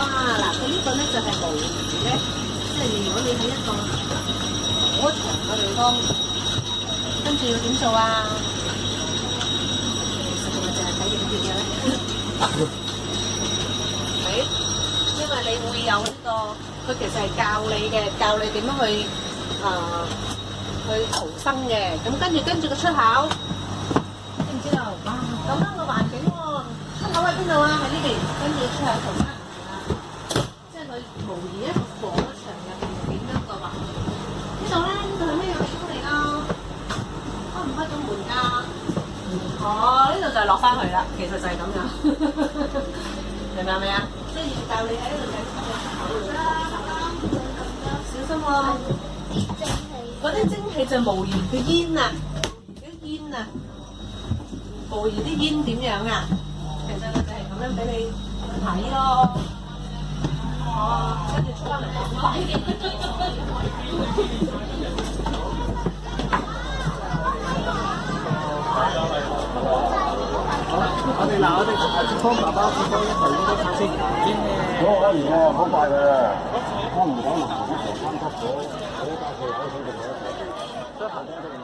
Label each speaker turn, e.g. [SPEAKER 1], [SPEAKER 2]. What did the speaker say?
[SPEAKER 1] 哇！嗱，佢呢個咧就係模擬咧，即係如果你喺一個好長嘅地方，跟住要點做啊？其實係咪淨係睇影片嘅咧？係，因為你會有呢個，佢其實係教你嘅，教你點樣去去逃生嘅。咁跟住個出口，知唔知道？哇！咁樣嘅環境喎，出口喺邊度啊？喺呢邊，跟住出口同黑啊，即係佢模擬一個火場入邊點樣嘅環境。呢度咧，呢度係咩地方嚟㗎？開唔開到門㗎？哦，呢度就係落翻去啦，其實就係咁樣，明白未啊？即係要教你喺呢度睇出口小心喎！嗰啲蒸汽就模擬嘅煙啊，啲煙啊，模擬啲煙點樣啊？其實佢就係咁樣俾你睇咯。哦，跟住出翻嚟講快啲。
[SPEAKER 2] 我哋幫爸爸幫一頭應該拆先。
[SPEAKER 3] 可以喎，好快嘅。我唔講啦，我三級咗，我加佢有水就得。